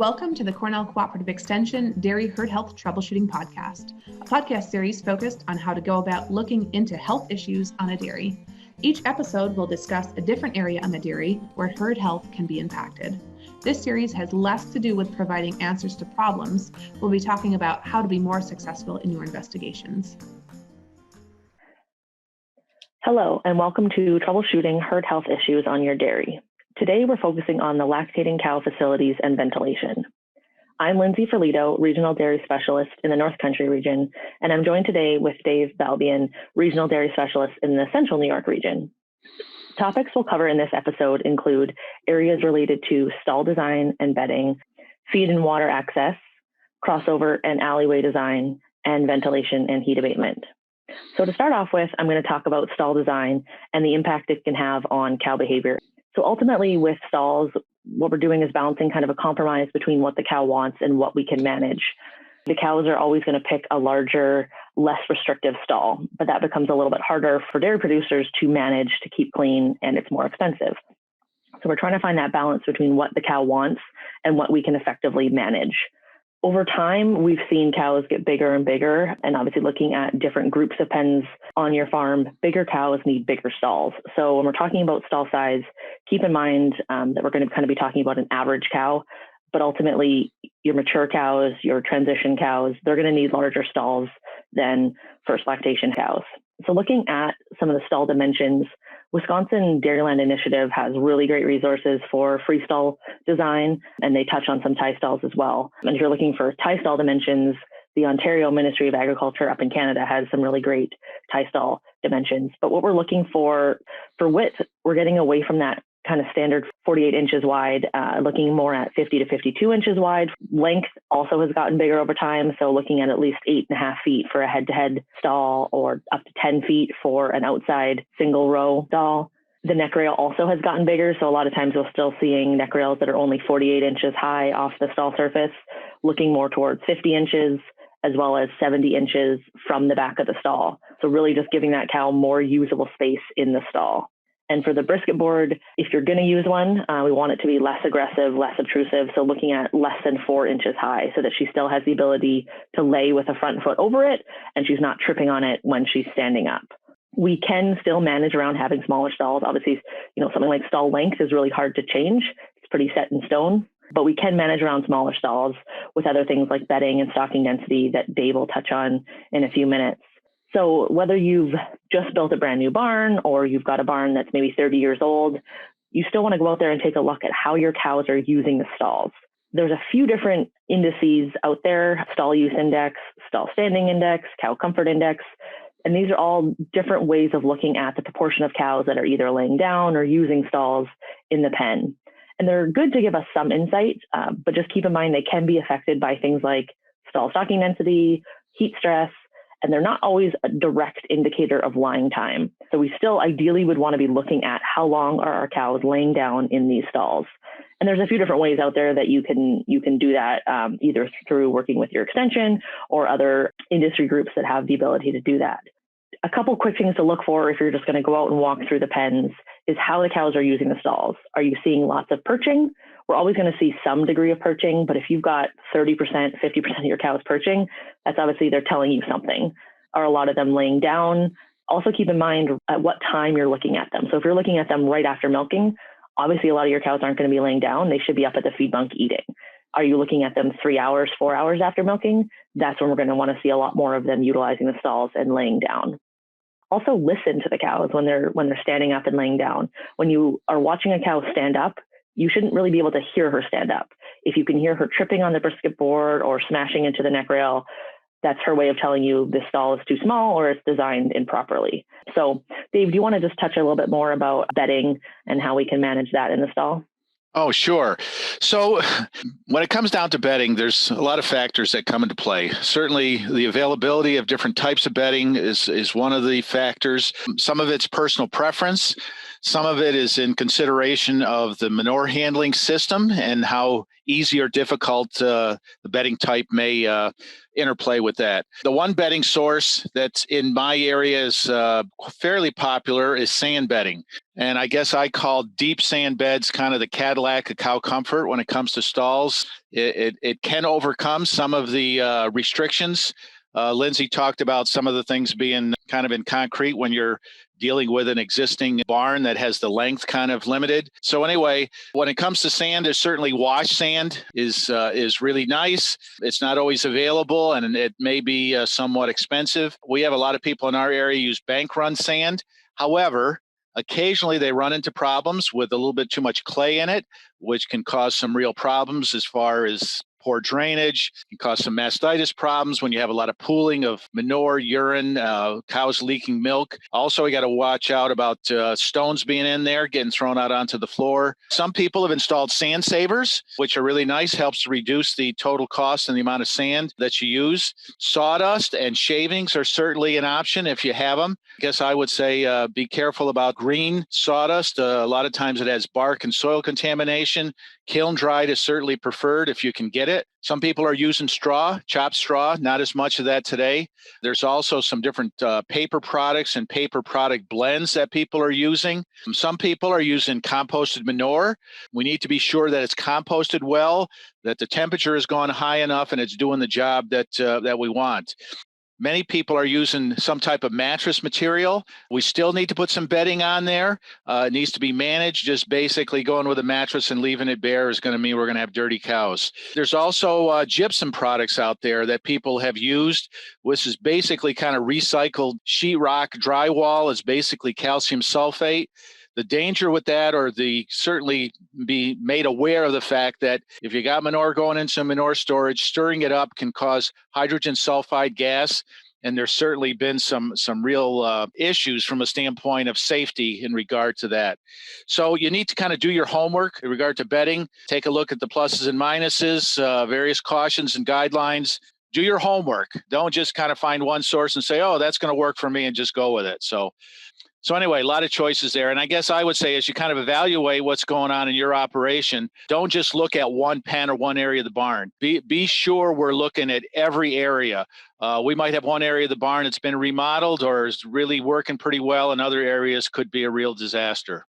Welcome to the Cornell Cooperative Extension Dairy Herd Health Troubleshooting Podcast, a podcast series focused on how to go about looking into health issues on a dairy. Each episode will discuss a different area on the dairy where herd health can be impacted. This series has less to do with providing answers to problems. We'll be talking about how to be more successful in your investigations. Hello, and welcome to Troubleshooting Herd Health Issues on Your Dairy. Today, we're focusing on the lactating cow facilities and ventilation. I'm Lindsay Ferlito, Regional Dairy Specialist in the North Country region, and I'm joined today with Dave Balbian, Regional Dairy Specialist in the Central New York region. Topics we'll cover in this episode include areas related to stall design and bedding, feed and water access, crossover and alleyway design, and ventilation and heat abatement. So to start off with, I'm going to talk about stall design and the impact it can have on cow behavior. So ultimately with stalls, what we're doing is balancing kind of a compromise between what the cow wants and what we can manage. The cows are always going to pick a larger, less restrictive stall, but that becomes a little bit harder for dairy producers to manage to keep clean, and it's more expensive. So we're trying to find that balance between what the cow wants and what we can effectively manage. Over time, we've seen cows get bigger and bigger, and obviously looking at different groups of pens on your farm, bigger cows need bigger stalls. So when we're talking about stall size, keep in mind that we're going to kind of be talking about an average cow, but ultimately your mature cows, your transition cows, they're going to need larger stalls than first lactation cows. So looking at some of the stall dimensions, Wisconsin Dairyland Initiative has really great resources for free stall design, and they touch on some tie stalls as well. And if you're looking for tie stall dimensions, the Ontario Ministry of Agriculture up in Canada has some really great tie stall dimensions. But what we're looking for width, we're getting away from that kind of standard 48 inches wide, looking more at 50 to 52 inches wide. Length also has gotten bigger over time. So looking at least 8.5 feet for a head-to-head stall, or up to 10 feet for an outside single row stall. The neck rail also has gotten bigger. So a lot of times we're still seeing neck rails that are only 48 inches high off the stall surface, looking more towards 50 inches, as well as 70 inches from the back of the stall. So really just giving that cow more usable space in the stall. And for the brisket board, if you're going to use one, we want it to be less aggressive, less obtrusive. So looking at less than 4 inches high so that she still has the ability to lay with a front foot over it and she's not tripping on it when she's standing up. We can still manage around having smaller stalls. Obviously, something like stall length is really hard to change. It's pretty set in stone, but we can manage around smaller stalls with other things like bedding and stocking density that Dave will touch on in a few minutes. So whether you've just built a brand new barn or you've got a barn that's maybe 30 years old, you still want to go out there and take a look at how your cows are using the stalls. There's a few different indices out there: stall use index, stall standing index, cow comfort index. And these are all different ways of looking at the proportion of cows that are either laying down or using stalls in the pen. And they're good to give us some insight, but just keep in mind they can be affected by things like stall stocking density, heat stress, and they're not always a direct indicator of lying time. So we still ideally would want to be looking at how long are our cows laying down in these stalls. And there's a few different ways out there that you can do that, either through working with your extension or other industry groups that have the ability to do that. A couple quick things to look for if you're just going to go out and walk through the pens is how the cows are using the stalls. Are you seeing lots of perching? We're always going to see some degree of perching, but if you've got 30%, 50% of your cows perching, that's obviously they're telling you something. Are a lot of them laying down? Also keep in mind at what time you're looking at them. So if you're looking at them right after milking, obviously a lot of your cows aren't going to be laying down. They should be up at the feed bunk eating. Are you looking at them 3 hours, 4 hours after milking? That's when we're going to want to see a lot more of them utilizing the stalls and laying down. Also listen to the cows when they're standing up and laying down. When you are watching a cow stand up, you shouldn't really be able to hear her stand up. If you can hear her tripping on the brisket board or smashing into the neck rail, that's her way of telling you this stall is too small or it's designed improperly. So Dave, do you want to just touch a little bit more about bedding and how we can manage that in the stall? Oh, sure. So when it comes down to bedding, there's a lot of factors that come into play. Certainly the availability of different types of bedding is one of the factors. Some of it's personal preference. Some of it is in consideration of the manure handling system and how easy or difficult the bedding type may interplay with that. The one bedding source that's in my area is fairly popular is sand bedding. And I guess I call deep sand beds kind of the Cadillac of cow comfort when it comes to stalls. It can overcome some of the restrictions. Lindsay talked about some of the things being kind of in concrete when you're dealing with an existing barn that has the length kind of limited. So anyway, when it comes to sand, there's certainly wash sand is really nice. It's not always available and it may be somewhat expensive. We have a lot of people in our area use bank run sand. However, occasionally they run into problems with a little bit too much clay in it, which can cause some real problems as far as poor drainage. It can cause some mastitis problems when you have a lot of pooling of manure, urine, cows leaking milk. Also, we got to watch out about stones being in there, getting thrown out onto the floor. Some people have installed sand savers, which are really nice, helps to reduce the total cost and the amount of sand that you use. Sawdust and shavings are certainly an option if you have them. I guess I would say be careful about green sawdust. A lot of times it has bark and soil contamination. Kiln dried is certainly preferred if you can get it. Some people are using straw, chopped straw, not as much of that today. There's also some different paper products and paper product blends that people are using. Some people are using composted manure. We need to be sure that it's composted well, that the temperature has gone high enough and it's doing the job that we want. Many people are using some type of mattress material. We still need to put some bedding on there. It needs to be managed. Just basically going with a mattress and leaving it bare is going to mean we're going to have dirty cows. There's also gypsum products out there that people have used, which is basically kind of recycled sheetrock drywall. It's basically calcium sulfate. The danger with that, or certainly be made aware of the fact that if you got manure going into manure storage, stirring it up can cause hydrogen sulfide gas. And there's certainly been some real issues from a standpoint of safety in regard to that. So you need to kind of do your homework in regard to bedding, take a look at the pluses and minuses, various cautions and guidelines. Do your homework. Don't just kind of find one source and say, oh, that's going to work for me and just go with it. So anyway, a lot of choices there. And I guess I would say as you kind of evaluate what's going on in your operation, don't just look at one pen or one area of the barn. Be sure we're looking at every area. We might have one area of the barn that's been remodeled or is really working pretty well, and other areas could be a real disaster.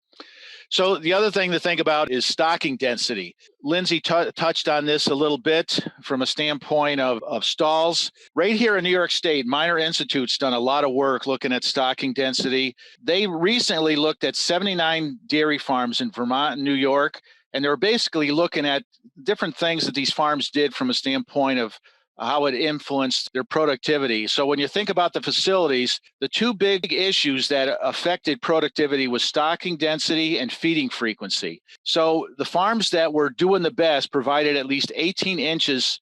So the other thing to think about is stocking density. Lindsay touched on this a little bit from a standpoint of stalls. Right here in New York State, Minor Institute's done a lot of work looking at stocking density. They recently looked at 79 dairy farms in Vermont and New York, and they were basically looking at different things that these farms did from a standpoint of how it influenced their productivity. So when you think about the facilities, the two big issues that affected productivity was stocking density and feeding frequency. So the farms that were doing the best provided at least 18 inches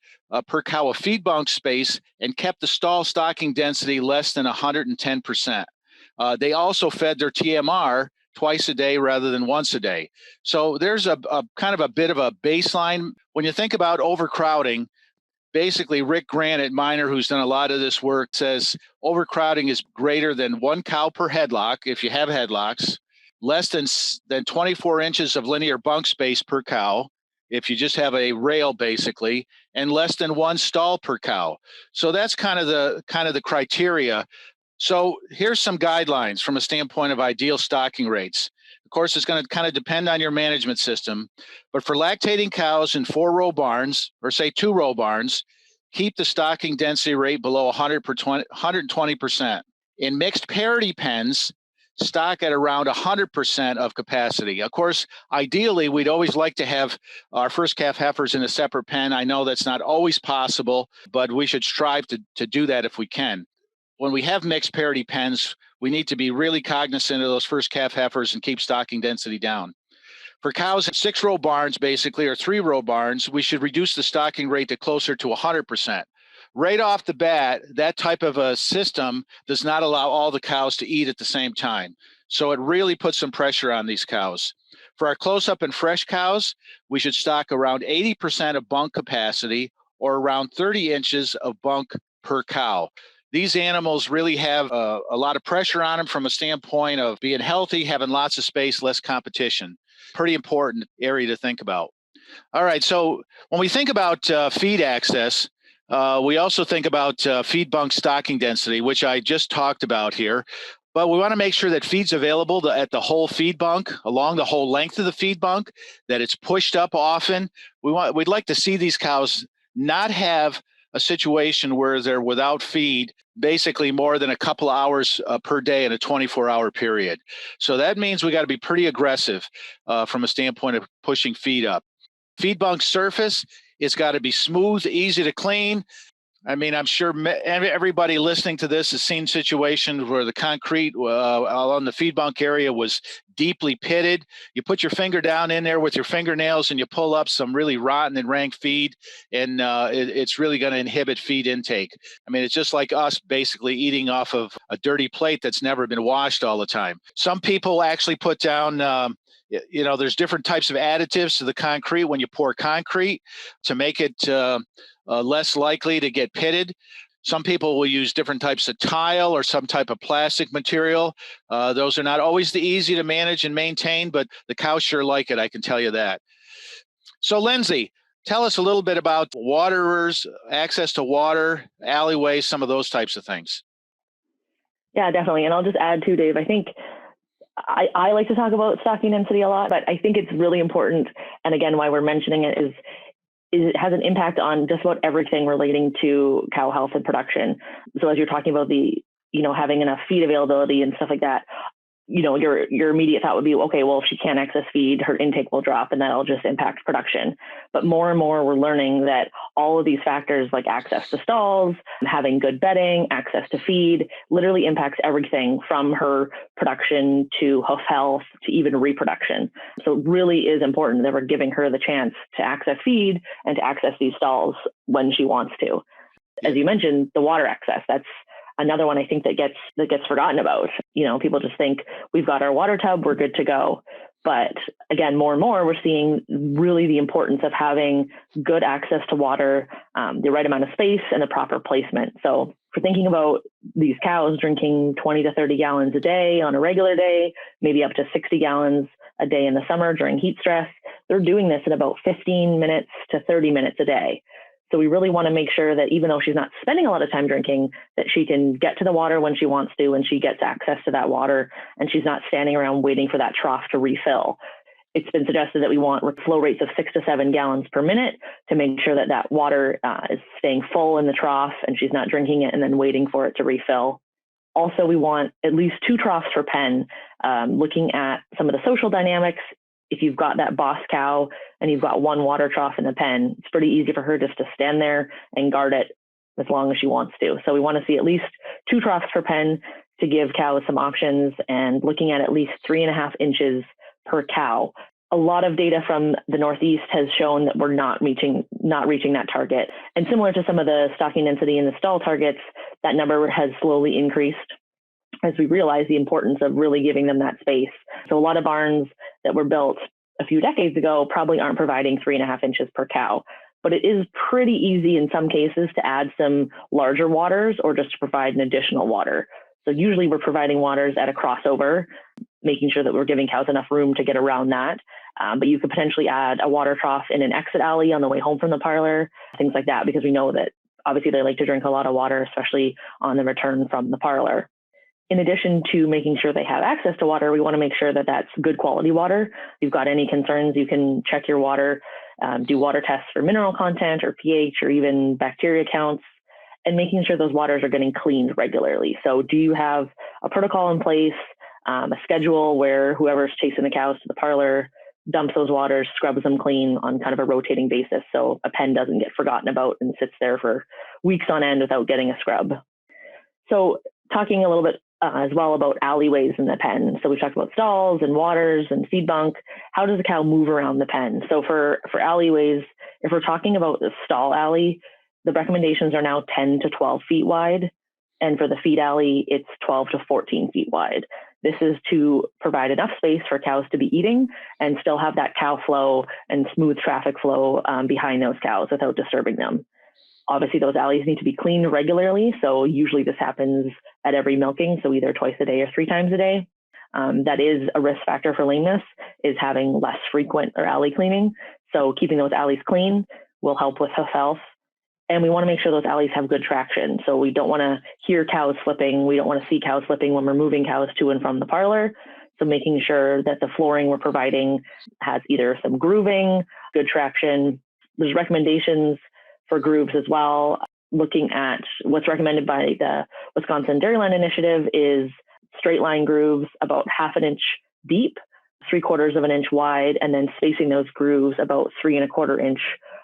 per cow of feed bunk space and kept the stall stocking density less than 110%. They also fed their TMR twice a day rather than once a day. So there's a kind of a bit of a baseline. When you think about overcrowding, basically, Rick Grant at Minor, who's done a lot of this work, says overcrowding is greater than 1 cow per headlock, if you have headlocks, less than 24 inches of linear bunk space per cow, if you just have a rail, basically, and less than 1 stall per cow. So that's kind of the criteria. So here's some guidelines from a standpoint of ideal stocking rates. Of course, it's going to kind of depend on your management system, but for lactating cows in 4-row barns, or say 2-row barns, keep the stocking density rate below 120%. In mixed parity pens, stock at around 100% of capacity. Of course, ideally, we'd always like to have our first calf heifers in a separate pen. I know that's not always possible, but we should strive to do that if we can. When we have mixed parity pens, we need to be really cognizant of those first calf heifers and keep stocking density down. For cows in 6-row barns, basically, or 3-row barns, we should reduce the stocking rate to closer to 100%. Right off the bat, that type of a system does not allow all the cows to eat at the same time. So it really puts some pressure on these cows. For our close-up and fresh cows, we should stock around 80% of bunk capacity, or around 30 inches of bunk per cow. These animals really have a lot of pressure on them from a standpoint of being healthy, having lots of space, less competition. Pretty important area to think about. All right, so when we think about feed access, we also think about feed bunk stocking density, which I just talked about here. But we want to make sure that feed's available at the whole feed bunk, along the whole length of the feed bunk, that it's pushed up often. We'd like to see these cows not have a situation where they're without feed basically more than a couple hours per day in a 24-hour period. So that means we got to be pretty aggressive from a standpoint of pushing feed up. Feed bunk surface, it's got to be smooth, easy to clean. I mean, I'm sure everybody listening to this has seen situations where the concrete on the feed bunk area was deeply pitted. You put your finger down in there with your fingernails and you pull up some really rotten and rank feed, and it's really going to inhibit feed intake. I mean, it's just like us basically eating off of a dirty plate that's never been washed all the time. Some people actually put down there's different types of additives to the concrete when you pour concrete to make it less likely to get pitted. Some people will use different types of tile or some type of plastic material. Those are not always the easy to manage and maintain, but the cows sure like it, I can tell you that. So Lindsay, tell us a little bit about waterers, access to water, alleyways, some of those types of things. Yeah, definitely. And I'll just add too, Dave, I think I like to talk about stocking density a lot, but I think it's really important. And again, why we're mentioning it is it has an impact on just about everything relating to cow health and production. So as you're talking about having enough feed availability and stuff like that, your immediate thought would be, okay, well, if she can't access feed, her intake will drop and that'll just impact production. But more and more, we're learning that all of these factors like access to stalls, having good bedding, access to feed, literally impacts everything from her production to hoof health to even reproduction. So it really is important that we're giving her the chance to access feed and to access these stalls when she wants to. As you mentioned, the water access, that's another one I think that gets forgotten about. People just think we've got our water tub, we're good to go. But again, more and more, we're seeing really the importance of having good access to water, the right amount of space and the proper placement. So if we're thinking about these cows drinking 20 to 30 gallons a day on a regular day, maybe up to 60 gallons a day in the summer during heat stress, they're doing this in about 15 minutes to 30 minutes a day. So we really want to make sure that even though she's not spending a lot of time drinking, that she can get to the water when she wants to, and she gets access to that water, and she's not standing around waiting for that trough to refill. It's been suggested that we want flow rates of 6 to 7 gallons per minute to make sure that that water is staying full in the trough and she's not drinking it and then waiting for it to refill. Also, we want at least 2 troughs per pen, looking at some of the social dynamics. If you've got that boss cow and you've got one water trough in the pen, it's pretty easy for her just to stand there and guard it as long as she wants to. So we want to see at least 2 troughs per pen to give cows some options, and looking at least 3.5 inches per cow. A lot of data from the Northeast has shown that we're not reaching that target. And similar to some of the stocking density in the stall targets, that number has slowly increased as we realize the importance of really giving them that space. So a lot of barns that were built a few decades ago probably aren't providing 3.5 inches per cow, but it is pretty easy in some cases to add some larger waters or just to provide an additional water. So usually we're providing waters at a crossover, making sure that we're giving cows enough room to get around that. But you could potentially add a water trough in an exit alley on the way home from the parlor, things like that, because we know that obviously they like to drink a lot of water, especially on the return from the parlor. In addition to making sure they have access to water, we want to make sure that that's good quality water. If you've got any concerns, you can check your water, do water tests for mineral content or pH or even bacteria counts, and making sure those waters are getting cleaned regularly. So do you have a protocol in place, a schedule where whoever's chasing the cows to the parlor dumps those waters, scrubs them clean on kind of a rotating basis so a pen doesn't get forgotten about and sits there for weeks on end without getting a scrub? So talking a little bit as well about alleyways in the pen. So we talked about stalls and waters and feed bunk. How does the cow move around the pen? So for alleyways, if we're talking about the stall alley, the recommendations are now 10 to 12 feet wide. And for the feed alley, it's 12 to 14 feet wide. This is to provide enough space for cows to be eating and still have that cow flow and smooth traffic flow behind those cows without disturbing them. Obviously, those alleys need to be cleaned regularly. So usually this happens at every milking, so either twice a day or 3 times a day. That is a risk factor for lameness, is having less frequent or alley cleaning. So keeping those alleys clean will help with hoof health. And we want to make sure those alleys have good traction. So we don't want to hear cows flipping. We don't want to see cows flipping when we're moving cows to and from the parlor. So making sure that the flooring we're providing has either some grooving, good traction. There's recommendations for grooves as well. Looking at what's recommended by the Wisconsin Dairyland Initiative is straight line grooves about 1/2 inch deep, 3/4 of an inch wide, and then spacing those grooves about 3 1/4 inch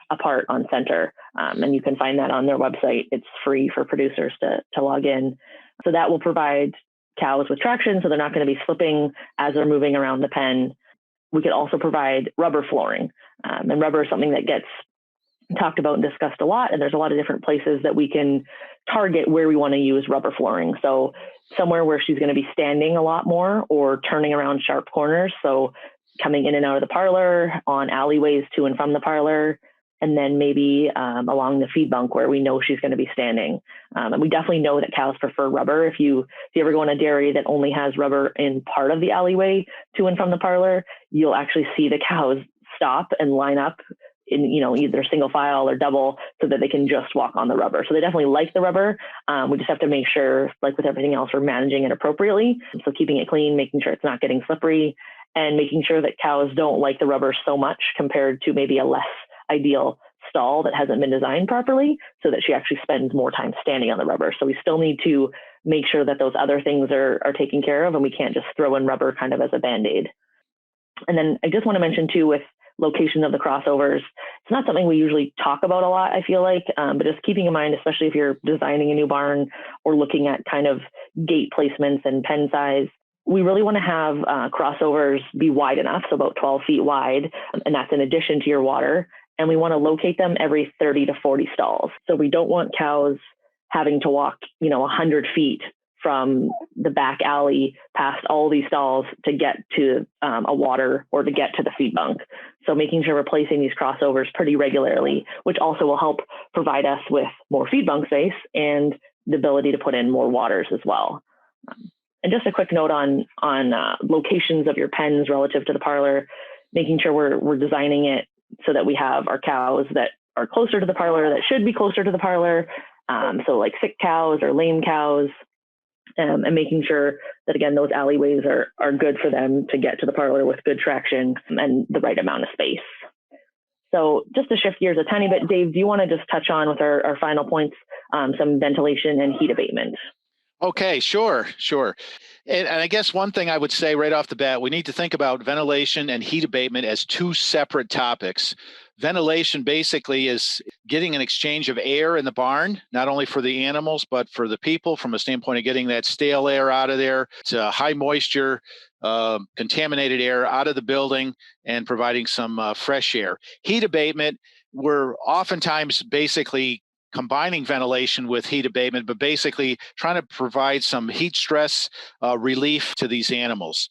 apart on center. And you can find that on their website. It's free for producers to log in. So that will provide cows with traction, so they're not going to be slipping as they're moving around the pen. We could also provide rubber flooring. And rubber is something that gets talked about and discussed a lot. And there's a lot of different places that we can target where we want to use rubber flooring. So somewhere where she's going to be standing a lot more or turning around sharp corners. So coming in and out of the parlor, on alleyways to and from the parlor, and then maybe along the feed bunk where we know she's going to be standing. And we definitely know that cows prefer rubber. If you ever go in a dairy that only has rubber in part of the alleyway to and from the parlor, you'll actually see the cows stop and line up in, either single file or double so that they can just walk on the rubber. So they definitely like the rubber. We just have to make sure, like with everything else, we're managing it appropriately. So keeping it clean, making sure it's not getting slippery, and making sure that cows don't like the rubber so much compared to maybe a less ideal stall that hasn't been designed properly, so that she actually spends more time standing on the rubber. So we still need to make sure that those other things are taken care of, and we can't just throw in rubber kind of as a Band-Aid. And then I just want to mention too, with location of the crossovers, it's not something we usually talk about a lot, I feel like, but just keeping in mind, especially if you're designing a new barn or looking at kind of gate placements and pen size, we really want to have crossovers be wide enough, so about 12 feet wide, and that's in addition to your water. And we want to locate them every 30 to 40 stalls. So we don't want cows having to walk, 100 feet from the back alley past all these stalls to get to a water or to get to the feed bunk. So making sure we're placing these crossovers pretty regularly, which also will help provide us with more feed bunk space and the ability to put in more waters as well. And just a quick note on locations of your pens relative to the parlor, making sure we're designing it so that we have our cows that are closer to the parlor, that should be closer to the parlor. So like sick cows or lame cows, and making sure that, again, those alleyways are good for them to get to the parlor with good traction and the right amount of space. So just to shift gears a tiny bit, Dave, do you want to just touch on with our final points, some ventilation and heat abatement? Okay, sure. And I guess one thing I would say right off the bat, we need to think about ventilation and heat abatement as 2 separate topics. Ventilation basically is getting an exchange of air in the barn, not only for the animals, but for the people, from a standpoint of getting that stale air out of there to high moisture, contaminated air out of the building and providing some fresh air. Heat abatement, we're oftentimes basically combining ventilation with heat abatement, but basically trying to provide some heat stress relief to these animals.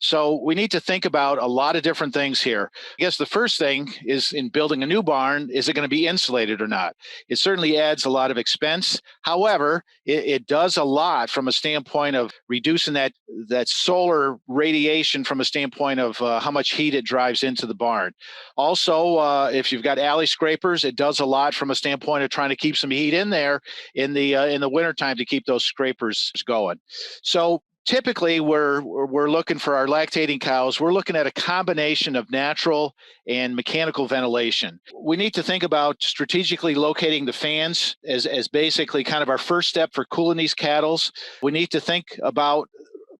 So we need to think about a lot of different things here. I guess the first thing is, in building a new barn, is it going to be insulated or not? It certainly adds a lot of expense. However, it does a lot from a standpoint of reducing that solar radiation, from a standpoint of how much heat it drives into the barn. Also, if you've got alley scrapers, it does a lot from a standpoint of trying to keep some heat in there in the wintertime to keep those scrapers going. So typically, we're looking for our lactating cows. We're looking at a combination of natural and mechanical ventilation. We need to think about strategically locating the fans as basically kind of our first step for cooling these cattle. We need to think about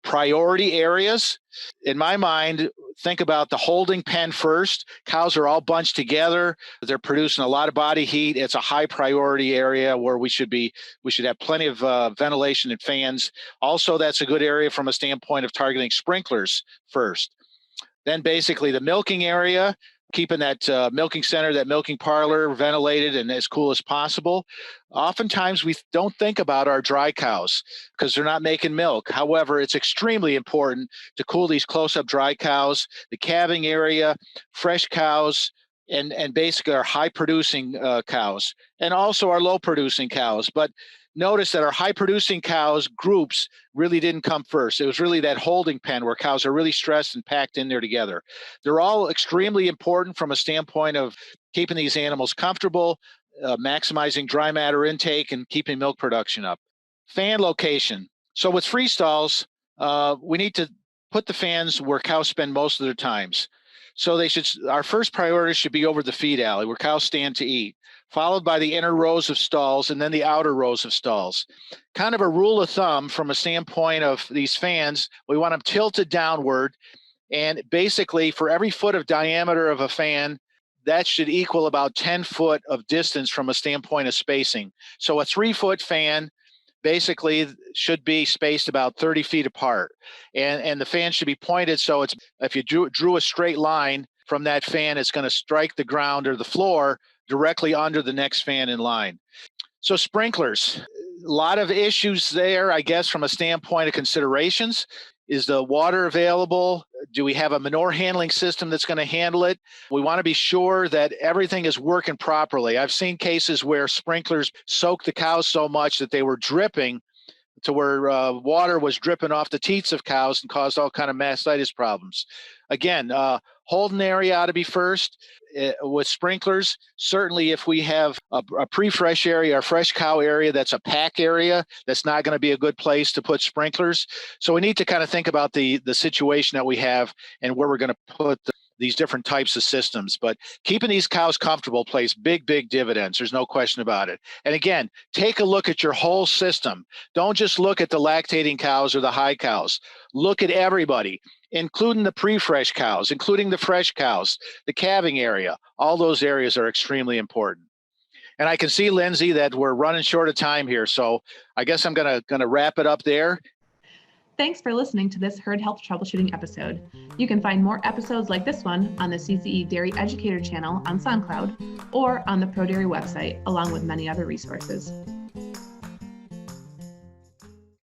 priority areas. In my mind, think about the holding pen first. Cows are all bunched together. They're producing a lot of body heat. It's a high priority area where we should have plenty of ventilation and fans. Also, that's a good area from a standpoint of targeting sprinklers first. Then basically the milking area, keeping that milking center, that milking parlor ventilated and as cool as possible. Oftentimes we don't think about our dry cows because they're not making milk. However, it's extremely important to cool these close-up dry cows, the calving area, fresh cows, and basically our high producing cows, and also our low producing cows. But notice that our high producing cows groups really didn't come first. It was really that holding pen where cows are really stressed and packed in there together. They're all extremely important from a standpoint of keeping these animals comfortable, maximizing dry matter intake, and keeping milk production up. Fan location. So with free stalls, we need to put the fans where cows spend most of their times. So our first priority should be over the feed alley where cows stand to eat, followed by the inner rows of stalls and then the outer rows of stalls. Kind of a rule of thumb from a standpoint of these fans, we want them tilted downward. And basically for every foot of diameter of a fan, that should equal about 10 foot of distance from a standpoint of spacing. So a 3-foot fan basically should be spaced about 30 feet apart. And the fan should be pointed so it's, if you drew a straight line from that fan, it's going to strike the ground or the floor directly under the next fan in line. So sprinklers, a lot of issues there, I guess, from a standpoint of considerations. Is the water available? Do we have a manure handling system that's going to handle it? We want to be sure that everything is working properly. I've seen cases where sprinklers soaked the cows so much that they were dripping to where water was dripping off the teats of cows and caused all kind of mastitis problems. Again, holding area ought to be first. With sprinklers, certainly if we have a pre-fresh area, a fresh cow area that's a pack area, that's not going to be a good place to put sprinklers. So we need to kind of think about the situation that we have and where we're going to put these different types of systems. But keeping these cows comfortable pays big, big dividends. There's no question about it. And again, take a look at your whole system. Don't just look at the lactating cows or the high cows. Look at everybody, including the pre-fresh cows, including the fresh cows, the calving area. All those areas are extremely important. And I can see, Lindsay, that we're running short of time here. So I guess I'm gonna wrap it up there. Thanks for listening to this herd health troubleshooting episode. You can find more episodes like this one on the CCE Dairy Educator channel on SoundCloud or on the ProDairy website, along with many other resources.